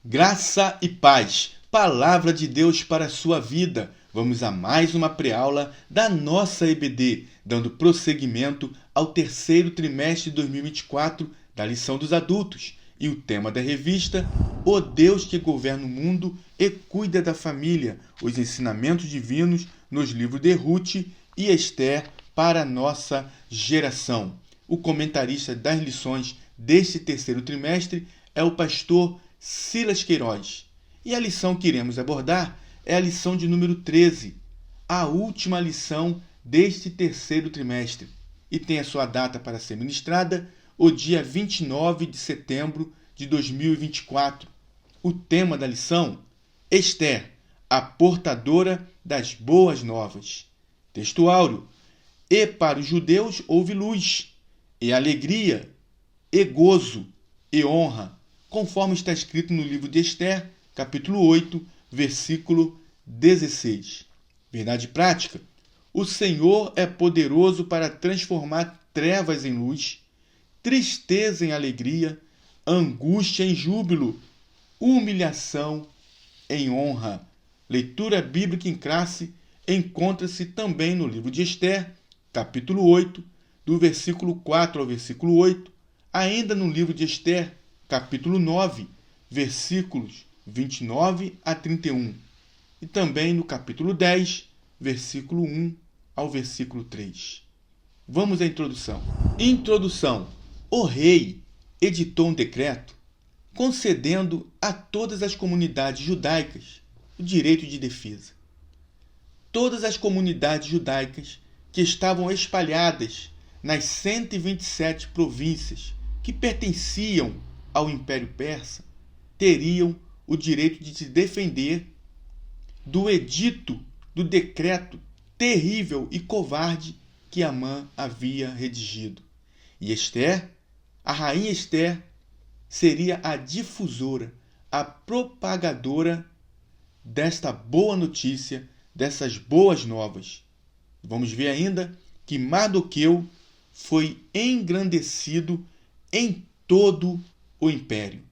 Graça e paz, palavra de Deus para a sua vida. Vamos a mais uma pré-aula da nossa EBD, dando prosseguimento ao terceiro trimestre de 2024 da lição dos adultos. E o tema da revista, O Deus que governa o mundo e cuida da família, os ensinamentos divinos nos livros de Ruth e Esther para a nossa geração. O comentarista das lições deste terceiro trimestre é o pastor Silas Queiroz. E a lição que iremos abordar é a lição de número 13, a última lição deste terceiro trimestre, e tem a sua data para ser ministrada o dia 29 de setembro de 2024. O tema da lição, Esther, a portadora das boas novas. Texto áureo, e para os judeus houve luz, e alegria, e gozo, e honra, conforme está escrito no livro de Esther, capítulo 8, versículo 16. Verdade prática: o Senhor é poderoso para transformar trevas em luz, tristeza em alegria, angústia em júbilo, humilhação em honra. Leitura bíblica em classe encontra-se também no livro de Esther, capítulo 8, do versículo 4 ao versículo 8, ainda no livro de Esther, capítulo 9, versículos 29 a 31, e também no capítulo 10, versículo 1 ao versículo 3. Vamos à introdução. Introdução. O rei editou um decreto concedendo a todas as comunidades judaicas o direito de defesa. Todas as comunidades judaicas que estavam espalhadas nas 127 províncias que pertenciam ao Império Persa teriam o direito de se defender do edito, do decreto terrível e covarde que Amã havia redigido. E Esther, a rainha Esther, seria a difusora, a propagadora desta boa notícia, dessas boas novas. Vamos ver ainda que Mardoqueu foi engrandecido em todo o império.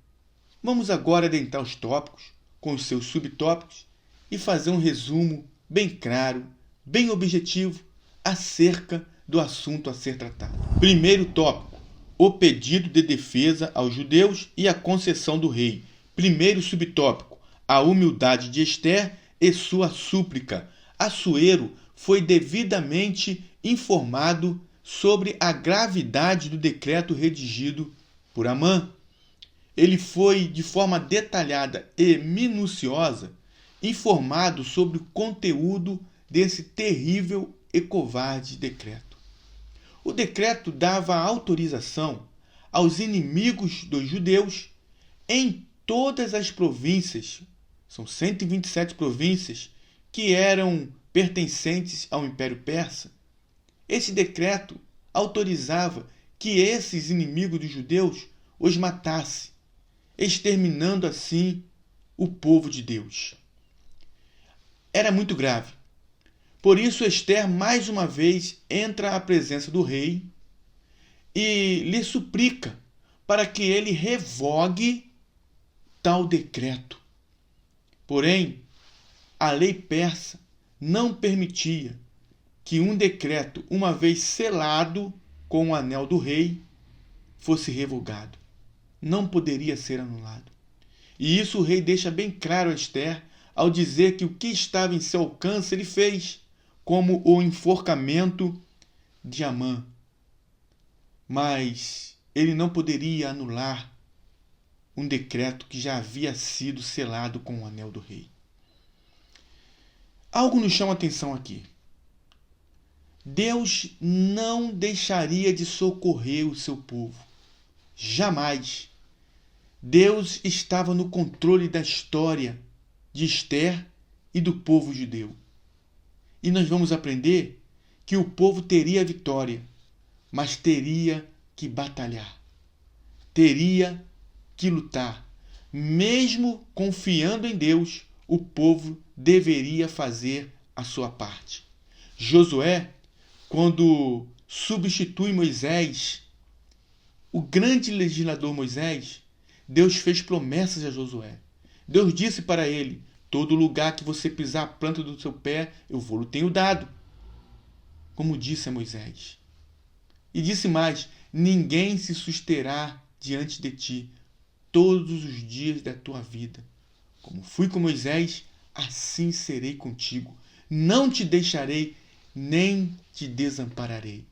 Vamos agora adentrar os tópicos, com os seus subtópicos, e fazer um resumo bem claro, bem objetivo, acerca do assunto a ser tratado. Primeiro tópico: o pedido de defesa aos judeus e a concessão do rei. Primeiro subtópico: a humildade de Esther e sua súplica. Assuero foi devidamente informado sobre a gravidade do decreto redigido por Amã. Ele foi, de forma detalhada e minuciosa, informado sobre o conteúdo desse terrível e covarde decreto. O decreto dava autorização aos inimigos dos judeus em todas as províncias, são 127 províncias, que eram pertencentes ao Império Persa. Esse decreto autorizava que esses inimigos dos judeus os matasse, exterminando assim o povo de Deus. Era muito grave. Por isso Esther mais uma vez entra à presença do rei e lhe suplica para que ele revogue tal decreto. Porém, a lei persa não permitia que um decreto, uma vez selado com o anel do rei, fosse revogado. Não poderia ser anulado. E isso o rei deixa bem claro a Esther ao dizer que o que estava em seu alcance ele fez, como o enforcamento de Amã. Mas ele não poderia anular um decreto que já havia sido selado com o anel do rei. Algo nos chama a atenção aqui. Deus não deixaria de socorrer o seu povo. Jamais. Deus estava no controle da história de Esther e do povo judeu. E nós vamos aprender que o povo teria vitória, mas teria que batalhar. Teria que lutar. Mesmo confiando em Deus, o povo deveria fazer a sua parte. Josué, quando substitui Moisés, o grande legislador Moisés, Deus fez promessas a Josué. Deus disse para ele: todo lugar que você pisar a planta do seu pé, eu vou-lhe tenho dado. Como disse a Moisés. E disse mais: ninguém se susterá diante de ti todos os dias da tua vida. Como fui com Moisés, assim serei contigo. Não te deixarei, nem te desampararei.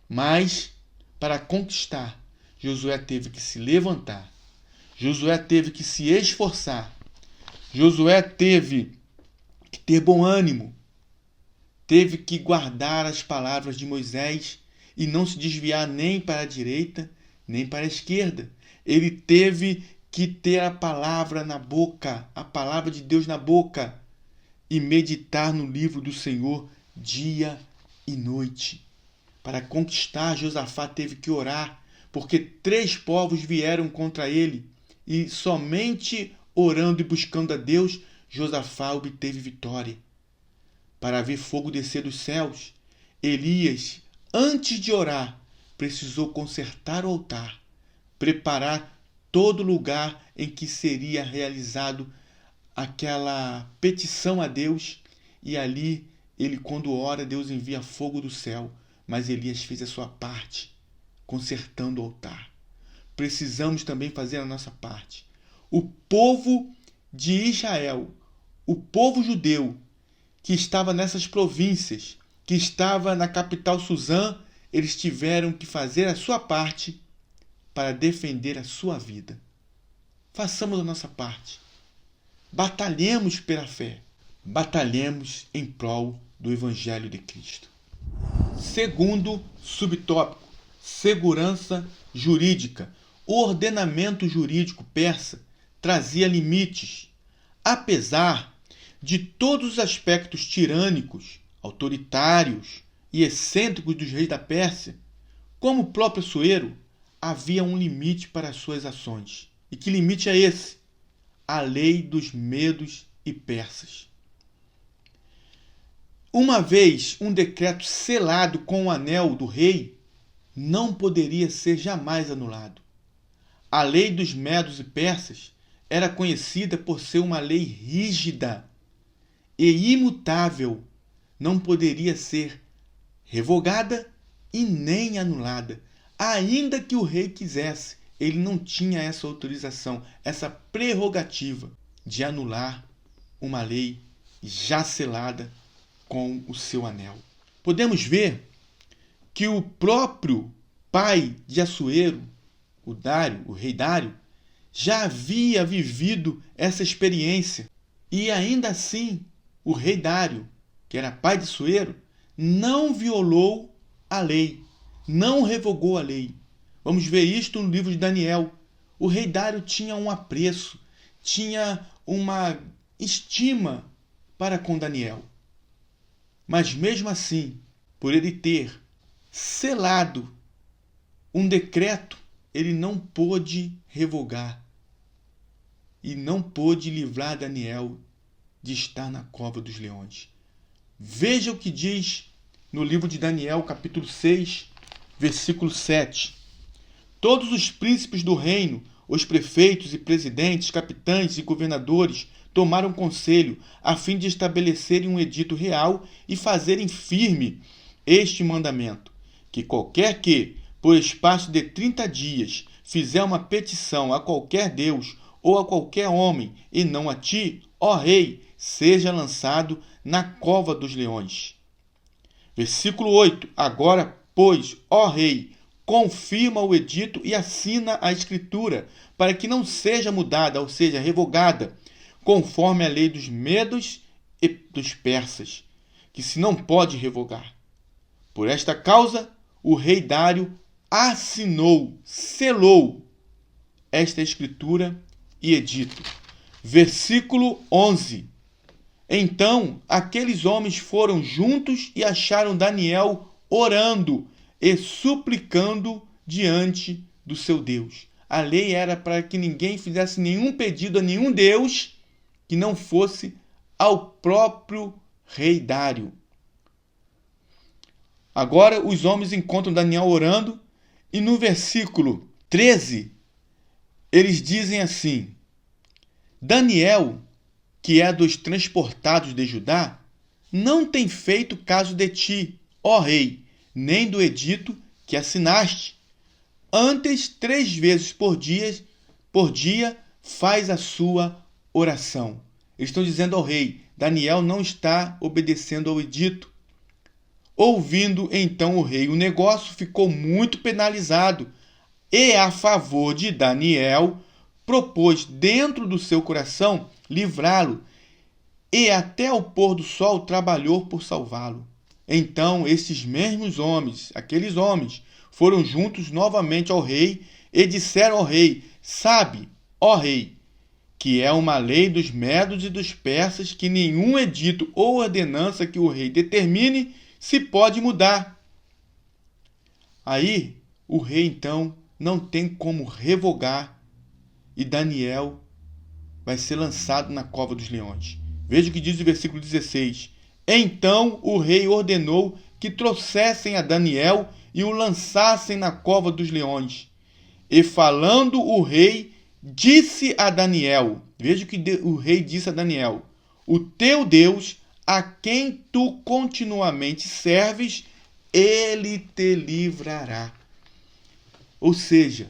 Mas, para conquistar, Josué teve que se levantar. Josué teve que se esforçar. Josué teve que ter bom ânimo. Teve que guardar as palavras de Moisés e não se desviar nem para a direita, nem para a esquerda. Ele teve que ter a palavra na boca, a palavra de Deus na boca, e meditar no livro do Senhor dia e noite. Para conquistar, Josafá teve que orar, porque 3 povos vieram contra ele, e somente orando e buscando a Deus, Josafá obteve vitória. Para ver fogo descer dos céus, Elias, antes de orar, precisou consertar o altar, preparar todo lugar em que seria realizado aquela petição a Deus, e ali ele, quando ora, Deus envia fogo do céu, mas Elias fez a sua parte, consertando o altar. Precisamos também fazer a nossa parte. O povo de Israel, o povo judeu, que estava nessas províncias, que estava na capital Suzã, eles tiveram que fazer a sua parte para defender a sua vida. Façamos a nossa parte. Batalhemos pela fé. Batalhemos em prol do Evangelho de Cristo. Segundo subtópico: segurança jurídica. O ordenamento jurídico persa trazia limites. Apesar de todos os aspectos tirânicos, autoritários e excêntricos dos reis da Pérsia, como o próprio Assuero, havia um limite para as suas ações. E que limite é esse? A lei dos medos e persas. Uma vez um decreto selado com o anel do rei, não poderia ser jamais anulado. A lei dos medos e persas era conhecida por ser uma lei rígida e imutável, não poderia ser revogada e nem anulada. Ainda que o rei quisesse, ele não tinha essa autorização, essa prerrogativa de anular uma lei já selada com o seu anel. Podemos ver que o próprio pai de Assuero, o rei Dário, já havia vivido essa experiência. E ainda assim, o rei Dário, que era pai de Assuero, não violou a lei, não revogou a lei. Vamos ver isto no livro de Daniel. O rei Dário tinha um apreço, tinha uma estima para com Daniel. Mas mesmo assim, por ele ter selado um decreto, ele não pôde revogar e não pôde livrar Daniel de estar na cova dos leões. Veja o que diz no livro de Daniel, capítulo 6, versículo 7. Todos os príncipes do reino, os prefeitos e presidentes, capitães e governadores tomaram conselho a fim de estabelecerem um edito real e fazerem firme este mandamento, que qualquer que, por espaço de 30 dias, fizer uma petição a qualquer Deus ou a qualquer homem, e não a ti, ó rei, seja lançado na cova dos leões. Versículo 8. Agora, pois, ó rei, confirma o edito e assina a escritura, para que não seja mudada, ou seja, revogada, conforme a lei dos medos e dos persas, que se não pode revogar. Por esta causa, o rei Dário assinou, selou esta escritura e edito. Versículo 11. Então, aqueles homens foram juntos e acharam Daniel orando e suplicando diante do seu Deus. A lei era para que ninguém fizesse nenhum pedido a nenhum Deus que não fosse ao próprio rei Dário. Agora os homens encontram Daniel orando e no versículo 13 eles dizem assim: Daniel, que é dos transportados de Judá, não tem feito caso de ti, ó rei, nem do edito que assinaste. Antes, 3 vezes por dia faz a sua oração. Eles estão dizendo ao rei, Daniel não está obedecendo ao edito. Ouvindo então o rei o negócio, ficou muito penalizado e, a favor de Daniel, propôs dentro do seu coração livrá-lo e até ao pôr do sol trabalhou por salvá-lo. Então esses mesmos homens, aqueles homens, foram juntos novamente ao rei e disseram ao rei, sabe, ó rei, que é uma lei dos medos e dos persas que nenhum edito ou ordenança que o rei determine se pode mudar. Aí o rei então não tem como revogar e Daniel vai ser lançado na cova dos leões. Veja o que diz o versículo 16. Então o rei ordenou que trouxessem a Daniel e o lançassem na cova dos leões. E falando o rei, disse a Daniel, veja o que o rei disse a Daniel, o teu Deus, a quem tu continuamente serves, ele te livrará. Ou seja,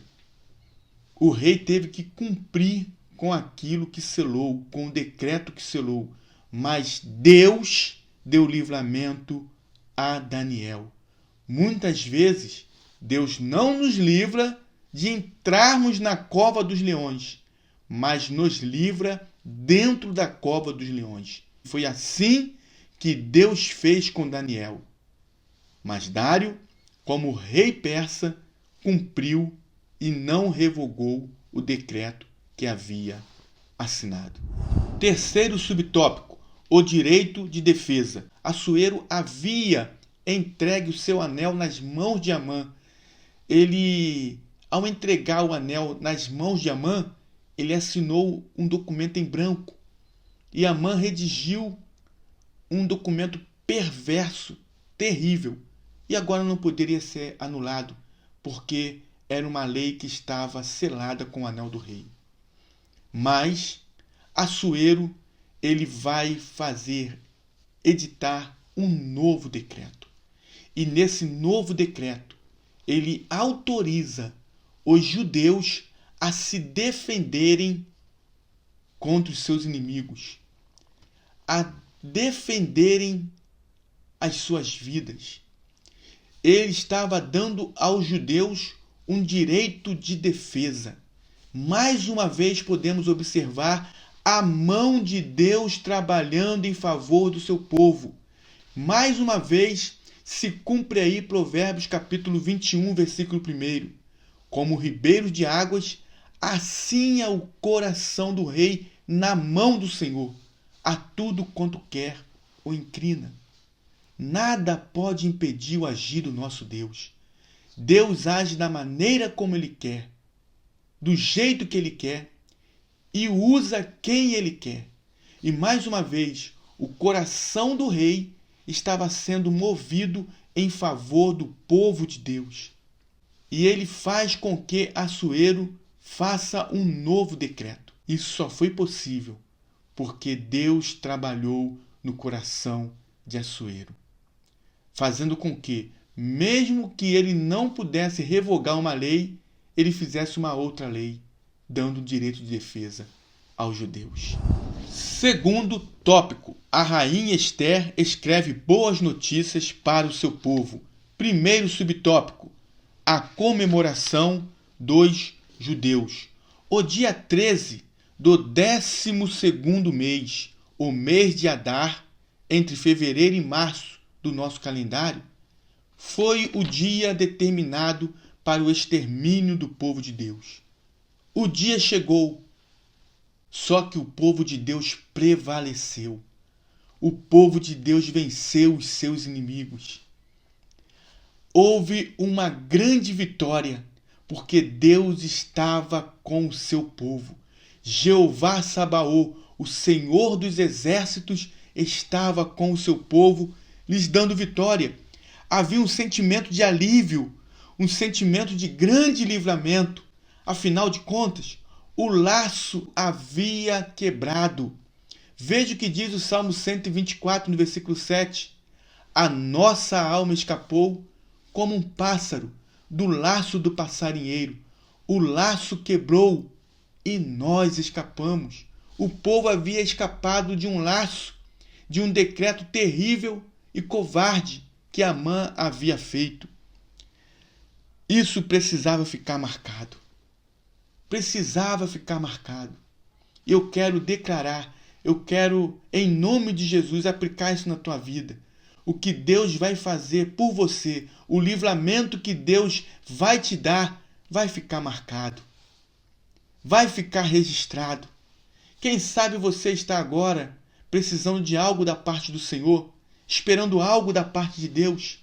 o rei teve que cumprir com aquilo que selou, com o decreto que selou. Mas Deus deu livramento a Daniel. Muitas vezes, Deus não nos livra de entrarmos na cova dos leões, mas nos livra dentro da cova dos leões. Foi assim que Deus fez com Daniel. Mas Dário, como rei persa, cumpriu e não revogou o decreto que havia assinado. Terceiro subtópico, o direito de defesa. Assuero havia entregue o seu anel nas mãos de Amã. Ele, ao entregar o anel nas mãos de Amã, ele assinou um documento em branco. E Amã redigiu um documento perverso, terrível. E agora não poderia ser anulado, porque era uma lei que estava selada com o anel do rei. Mas Assuero, ele vai editar um novo decreto. E nesse novo decreto, ele autoriza os judeus a se defenderem contra os seus inimigos, a defenderem as suas vidas. Ele estava dando aos judeus um direito de defesa. Mais uma vez podemos observar a mão de Deus trabalhando em favor do seu povo. Mais uma vez se cumpre aí Provérbios capítulo 21, versículo 1. Como ribeiro de águas, assim é o coração do rei na mão do Senhor. A tudo quanto quer o inclina. Nada pode impedir o agir do nosso Deus. Deus age da maneira como Ele quer, do jeito que Ele quer, e usa quem Ele quer. E mais uma vez, o coração do rei estava sendo movido em favor do povo de Deus. E ele faz com que Assuero faça um novo decreto. Isso só foi possível porque Deus trabalhou no coração de Assuero, fazendo com que, mesmo que ele não pudesse revogar uma lei, ele fizesse uma outra lei, dando direito de defesa aos judeus. Segundo tópico, a rainha Ester escreve boas notícias para o seu povo. Primeiro subtópico, a comemoração dos judeus. O dia 13 do 12º mês, o mês de Adar, entre fevereiro e março do nosso calendário, foi o dia determinado para o extermínio do povo de Deus. O dia chegou, só que o povo de Deus prevaleceu. O povo de Deus venceu os seus inimigos. Houve uma grande vitória, porque Deus estava com o seu povo. Jeová Sabaô, o Senhor dos exércitos, estava com o seu povo, lhes dando vitória. Havia um sentimento de alívio, um sentimento de grande livramento. Afinal de contas, O laço havia quebrado. Veja o que diz o Salmo 124, no versículo 7. A nossa alma escapou como um pássaro do laço do passarinheiro. O laço quebrou e nós escapamos. O povo havia escapado de um laço, de um decreto terrível e covarde que Amã havia feito. Isso precisava ficar marcado. Precisava ficar marcado. Eu quero declarar, eu quero, em nome de Jesus, aplicar isso na tua vida. O que Deus vai fazer por você, o livramento que Deus vai te dar, vai ficar marcado. Vai ficar registrado. Quem sabe você está agora precisando de algo da parte do Senhor, esperando algo da parte de Deus.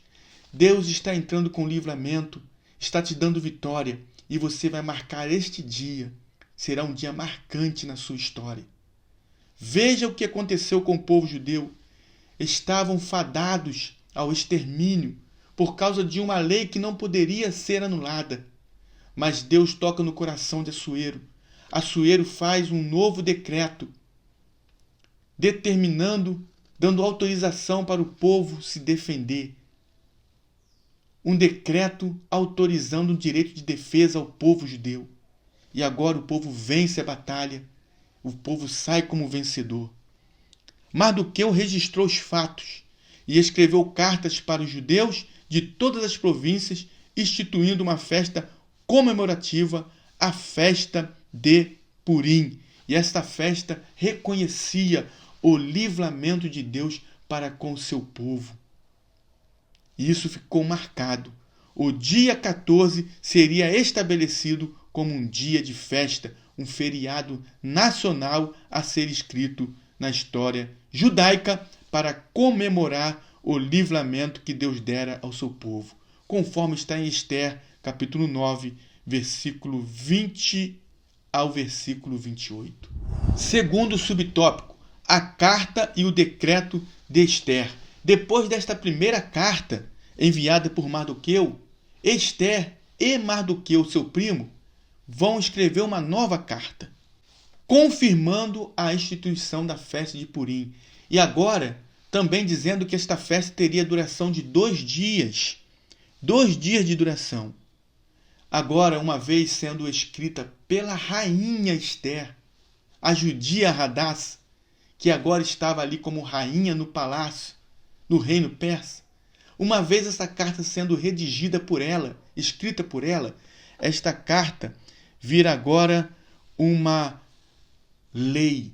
Deus está entrando com livramento, está te dando vitória e você vai marcar este dia. Será um dia marcante na sua história. Veja o que aconteceu com o povo judeu. Estavam fadados ao extermínio por causa de uma lei que não poderia ser anulada. Mas Deus toca no coração de Assuero. Assuero faz um novo decreto, determinando, dando autorização para o povo se defender. Um decreto autorizando o direito de defesa ao povo judeu. E agora o povo vence a batalha. O povo sai como vencedor. Mardoqueu registrou os fatos e escreveu cartas para os judeus de todas as províncias, instituindo uma festa comemorativa, a festa de Purim. E esta festa reconhecia o livramento de Deus para com o seu povo. E isso ficou marcado. O dia 14 seria estabelecido como um dia de festa, um feriado nacional a ser escrito na história judaica para comemorar o livramento que Deus dera ao seu povo, conforme está em Esther, capítulo 9, versículo 20 ao versículo 28. Segundo subtópico, a carta e o decreto de Esther. Depois desta primeira carta enviada por Mardoqueu, Esther e Mardoqueu, seu primo, vão escrever uma nova carta, confirmando a instituição da festa de Purim. E agora, também dizendo que esta festa teria duração de 2 dias. 2 dias de duração. Agora, uma vez sendo escrita pela rainha Esther, a judia Hadassah, que agora estava ali como rainha no palácio, no reino persa. Uma vez essa carta sendo redigida por ela, escrita por ela, esta carta vira agora uma lei.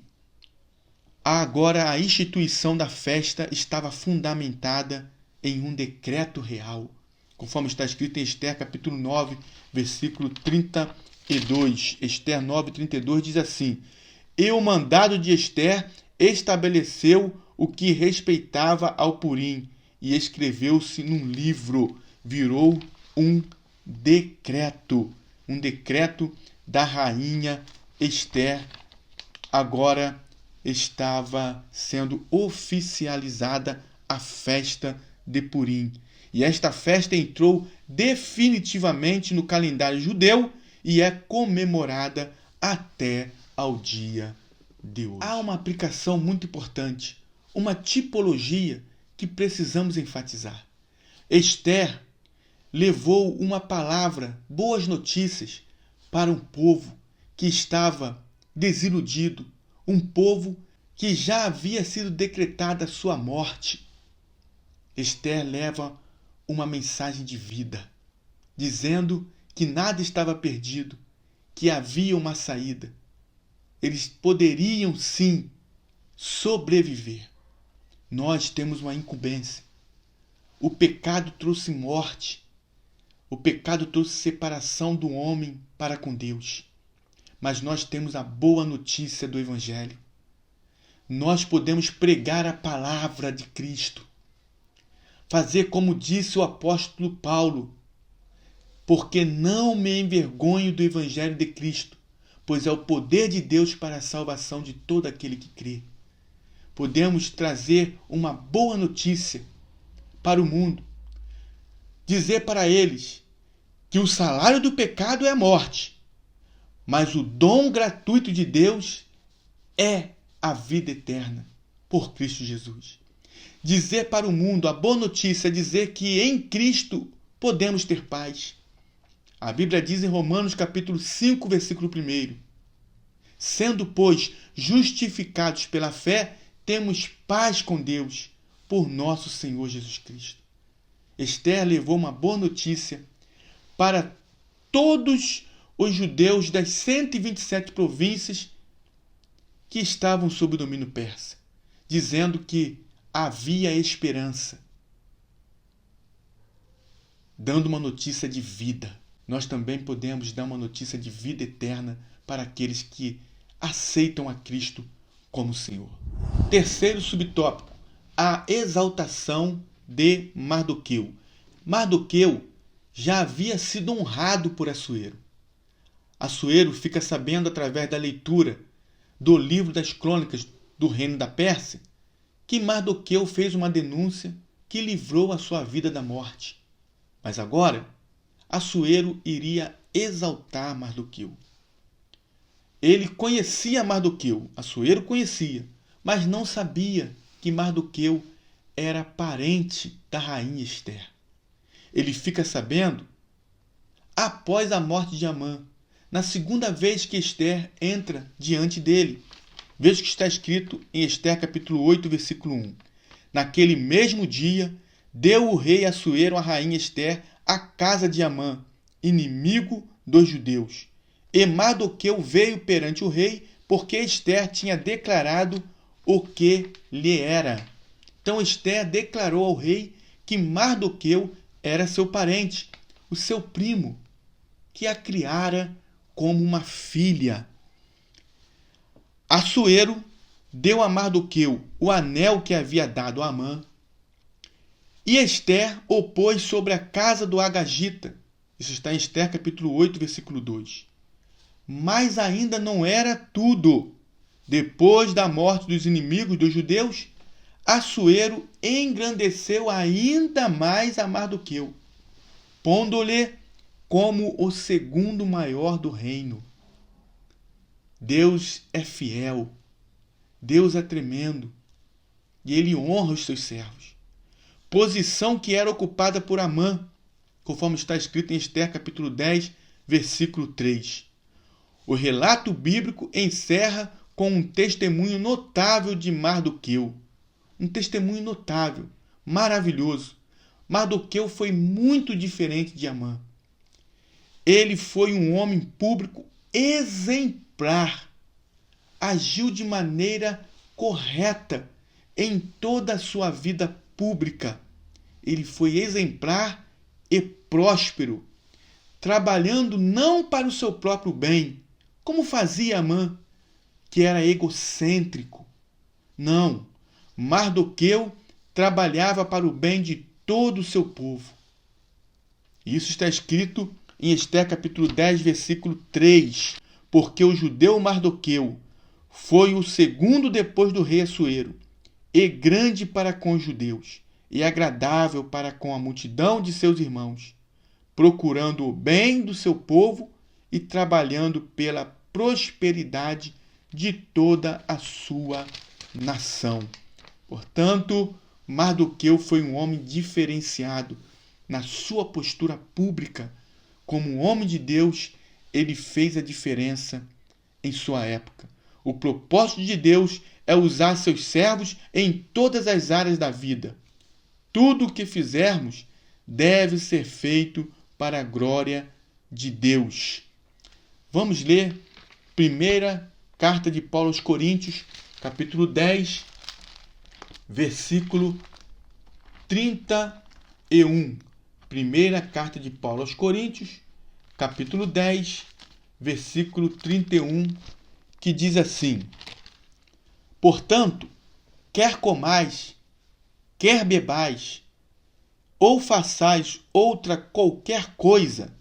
Agora a instituição da festa estava fundamentada em um decreto real, conforme está escrito em Esther capítulo 9, versículo 32. Esther 9, 32 diz assim: E o mandado de Esther estabeleceu o que respeitava ao Purim, e escreveu-se num livro, virou um decreto da rainha Esther. Agora estava sendo oficializada a festa de Purim. E esta festa entrou definitivamente no calendário judeu e é comemorada até ao dia de hoje. Há uma aplicação muito importante, uma tipologia que precisamos enfatizar. Esther levou uma palavra, boas notícias, para um povo que estava desiludido, um povo que já havia sido decretada a sua morte. Esther leva uma mensagem de vida, dizendo que nada estava perdido, que havia uma saída. Eles poderiam sim sobreviver. Nós temos uma incumbência. O pecado trouxe morte. O pecado trouxe separação do homem para com Deus. Mas nós temos a boa notícia do Evangelho. Nós podemos pregar a palavra de Cristo. Fazer como disse o apóstolo Paulo: porque não me envergonho do Evangelho de Cristo, pois é o poder de Deus para a salvação de todo aquele que crê. Podemos trazer uma boa notícia para o mundo. Dizer para eles que o salário do pecado é a morte, mas o dom gratuito de Deus é a vida eterna por Cristo Jesus. Dizer para o mundo a boa notícia é dizer que em Cristo podemos ter paz. A Bíblia diz em Romanos capítulo 5, versículo 1: sendo, pois, justificados pela fé, temos paz com Deus por nosso Senhor Jesus Cristo. Esther levou uma boa notícia para todos os judeus das 127 províncias que estavam sob o domínio persa, dizendo que havia esperança, dando uma notícia de vida. Nós também podemos dar uma notícia de vida eterna para aqueles que aceitam a Cristo como Senhor. Terceiro subtópico, a exaltação de Mardoqueu. Mardoqueu já havia sido honrado por Assuero. Assuero fica sabendo através da leitura do livro das crônicas do reino da Pérsia que Mardoqueu fez uma denúncia que livrou a sua vida da morte. Mas agora, Assuero iria exaltar Mardoqueu. Ele conhecia Mardoqueu, Assuero conhecia, mas não sabia que Mardoqueu era parente da rainha Esther. Ele fica sabendo após a morte de Amã, na segunda vez que Esther entra diante dele. Veja o que está escrito em Esther capítulo 8, versículo 1. Naquele mesmo dia, deu o rei Assuero à rainha Esther a casa de Amã, inimigo dos judeus. E Mardoqueu veio perante o rei, porque Esther tinha declarado o que lhe era. Então Esther declarou ao rei que Mardoqueu era seu parente, o seu primo, que a criara como uma filha. Assuero deu a Mardoqueu o anel que havia dado a Amã, e Esther o pôs sobre a casa do Agagita. Isso está em Esther capítulo 8, versículo 2. Mas ainda não era tudo. Depois da morte dos inimigos dos judeus, Assuero engrandeceu ainda mais a Mardoqueu, pondo-lhe como o segundo maior do reino. Deus é fiel, Deus é tremendo, e ele honra os seus servos. Posição que era ocupada por Amã, conforme está escrito em Esther capítulo 10, versículo 3. O relato bíblico encerra com um testemunho notável de Mardoqueu. Um testemunho notável, maravilhoso. Mardoqueu foi muito diferente de Amã. Ele foi um homem público exemplar. Agiu de maneira correta em toda a sua vida pública. Ele foi exemplar e próspero, trabalhando não para o seu próprio bem, como fazia Amã, que era egocêntrico. Não, Mardoqueu trabalhava para o bem de todo o seu povo. Isso está escrito em Esther capítulo 10, versículo 3. Porque o judeu Mardoqueu foi o segundo depois do rei Assuero, e grande para com os judeus, e agradável para com a multidão de seus irmãos, procurando o bem do seu povo e trabalhando pela prosperidade de toda a sua nação. Portanto, Mardoqueu foi um homem diferenciado na sua postura pública. Como um homem de Deus, ele fez a diferença em sua época. O propósito de Deus é usar seus servos em todas as áreas da vida. Tudo o que fizermos deve ser feito para a glória de Deus. Vamos ler primeira carta de Paulo aos Coríntios, capítulo 10, versículo 31. Primeira carta de Paulo aos Coríntios, capítulo 10, versículo 31, que diz assim: portanto, quer comais, quer bebais, ou façais outra qualquer coisa,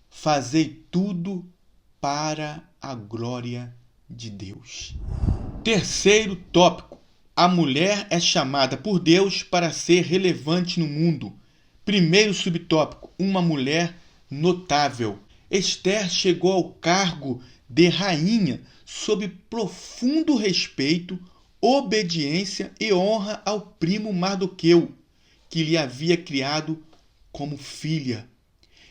fazei tudo para a glória de Deus. Terceiro tópico: a mulher é chamada por Deus para ser relevante no mundo. Primeiro subtópico: uma mulher notável. Esther chegou ao cargo de rainha sob profundo respeito, obediência e honra ao primo Mardoqueu, que lhe havia criado como filha.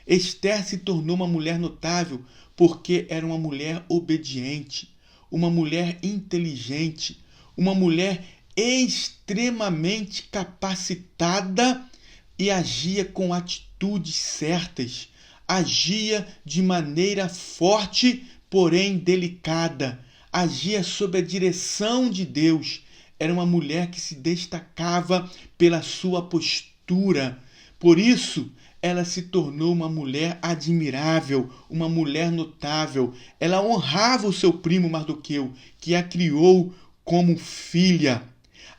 Esther se tornou uma mulher notável porque era uma mulher obediente, uma mulher inteligente, uma mulher extremamente capacitada e agia com atitudes certas, agia de maneira forte, porém delicada, agia sob a direção de Deus. Era uma mulher que se destacava pela sua postura. Por isso, ela se tornou uma mulher admirável, uma mulher notável. Ela honrava o seu primo Mardoqueu, que a criou como filha.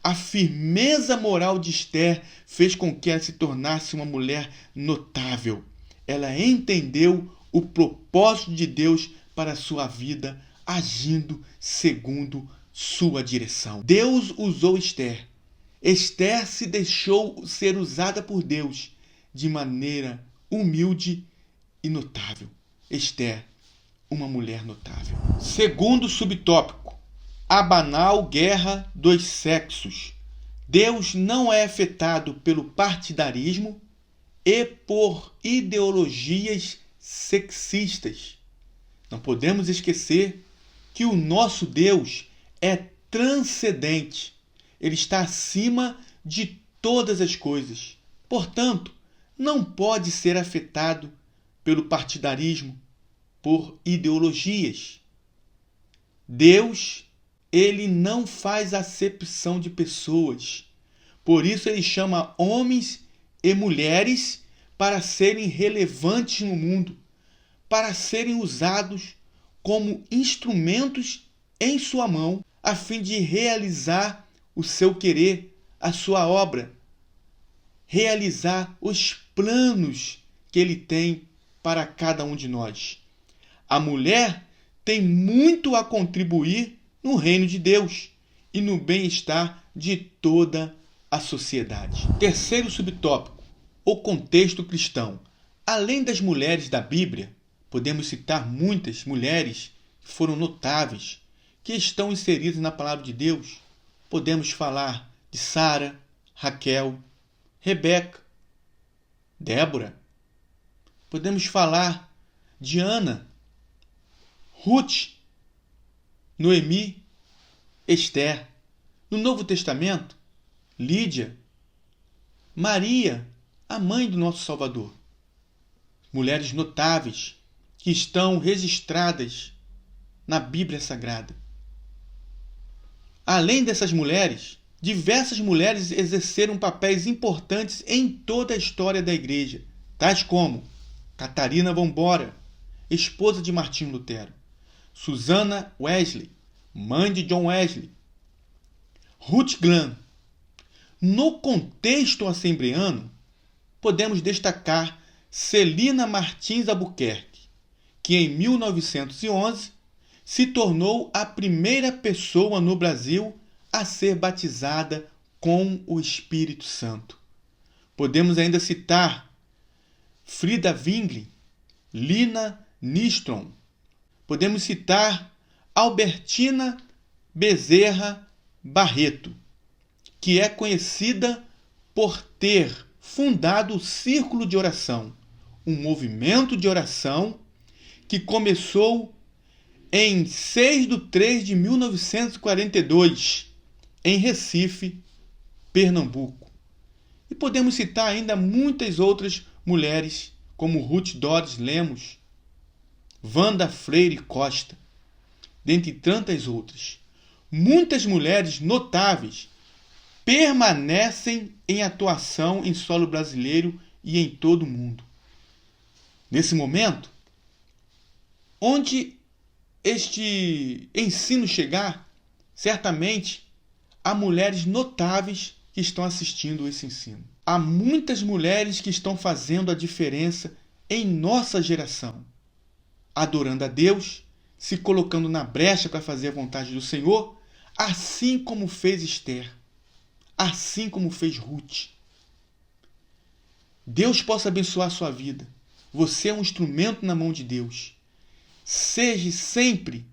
A firmeza moral de Esther fez com que ela se tornasse uma mulher notável. Ela entendeu o propósito de Deus para a sua vida, agindo segundo sua direção. Deus usou Esther. Esther se deixou ser usada por Deus de maneira humilde e notável. Esther, uma mulher notável. Segundo subtópico: a banal guerra dos sexos. Deus não é afetado pelo partidarismo e por ideologias sexistas. Não podemos esquecer que o nosso Deus é transcendente. Ele está acima de todas as coisas. Portanto, não pode ser afetado pelo partidarismo, por ideologias. Deus, ele não faz acepção de pessoas. Por isso ele chama homens e mulheres para serem relevantes no mundo, para serem usados como instrumentos em sua mão, a fim de realizar o seu querer, a sua obra, realizar os planos que ele tem para cada um de nós. A mulher tem muito a contribuir no reino de Deus e no bem-estar de toda a sociedade. Terceiro subtópico: o contexto cristão. Além das mulheres da Bíblia, podemos citar muitas mulheres que foram notáveis, que estão inseridas na palavra de Deus. Podemos falar de Sara, Raquel, Rebeca, Débora. Podemos falar de Ana, Ruth, Noemi, Esther. No Novo Testamento, Lídia, Maria, a mãe do nosso Salvador. Mulheres notáveis que estão registradas na Bíblia Sagrada. Além dessas mulheres, diversas mulheres exerceram papéis importantes em toda a história da Igreja, tais como Catarina Vambora, esposa de Martinho Lutero, Susana Wesley, mãe de John Wesley, Ruth Graham. No contexto assembleano, podemos destacar Celina Martins Albuquerque, que em 1911 se tornou a primeira pessoa no Brasil a ser batizada com o Espírito Santo. Podemos ainda citar Frida Wingli, Lina Nystrom. Podemos citar Albertina Bezerra Barreto, que é conhecida por ter fundado o Círculo de Oração, um movimento de oração que começou em 6/3/1942, em Recife, Pernambuco. E podemos citar ainda muitas outras mulheres, como Ruth Dores Lemos, Wanda Freire Costa, dentre tantas outras. Muitas mulheres notáveis permanecem em atuação em solo brasileiro e em todo o mundo. Nesse momento, onde este ensino chegar, certamente há mulheres notáveis que estão assistindo esse ensino. Há muitas mulheres que estão fazendo a diferença em nossa geração, adorando a Deus, se colocando na brecha para fazer a vontade do Senhor, assim como fez Esther, assim como fez Ruth. Deus possa abençoar a sua vida. Você é um instrumento na mão de Deus. Seja sempre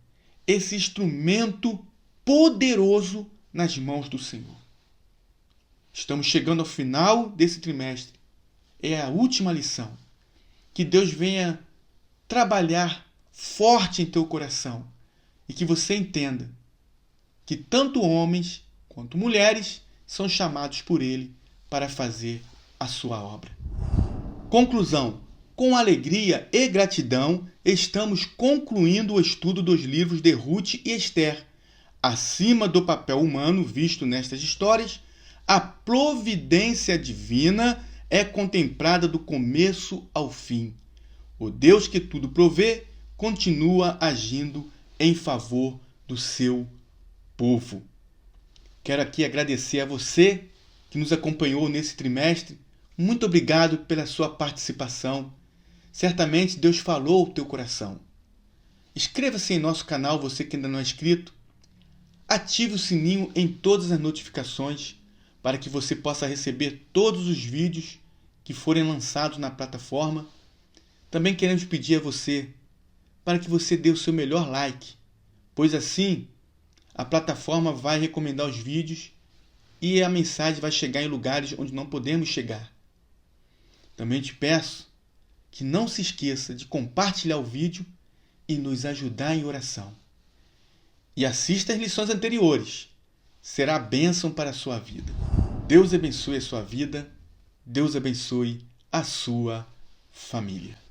esse instrumento poderoso nas mãos do Senhor. Estamos chegando ao final desse trimestre. É a última lição. Que Deus venha trabalhar forte em teu coração e que você entenda que tanto homens quanto mulheres são chamados por Ele para fazer a sua obra. Conclusão. Com alegria e gratidão, estamos concluindo o estudo dos livros de Ruth e Esther. Acima do papel humano visto nestas histórias, a providência divina é contemplada do começo ao fim. O Deus que tudo provê continua agindo em favor do seu povo. Quero aqui agradecer a você que nos acompanhou nesse trimestre. Muito obrigado pela sua participação. Certamente Deus falou ao teu coração. Inscreva-se em nosso canal, você que ainda não é inscrito. Ative o sininho em todas as notificações para que você possa receber todos os vídeos que forem lançados na plataforma. Também queremos pedir a você para que você dê o seu melhor like, pois assim a plataforma vai recomendar os vídeos e a mensagem vai chegar em lugares onde não podemos chegar. Também te peço que não se esqueça de compartilhar o vídeo e nos ajudar em oração. E assista às lições anteriores. Será bênção para a sua vida. Deus abençoe a sua vida. Deus abençoe a sua família.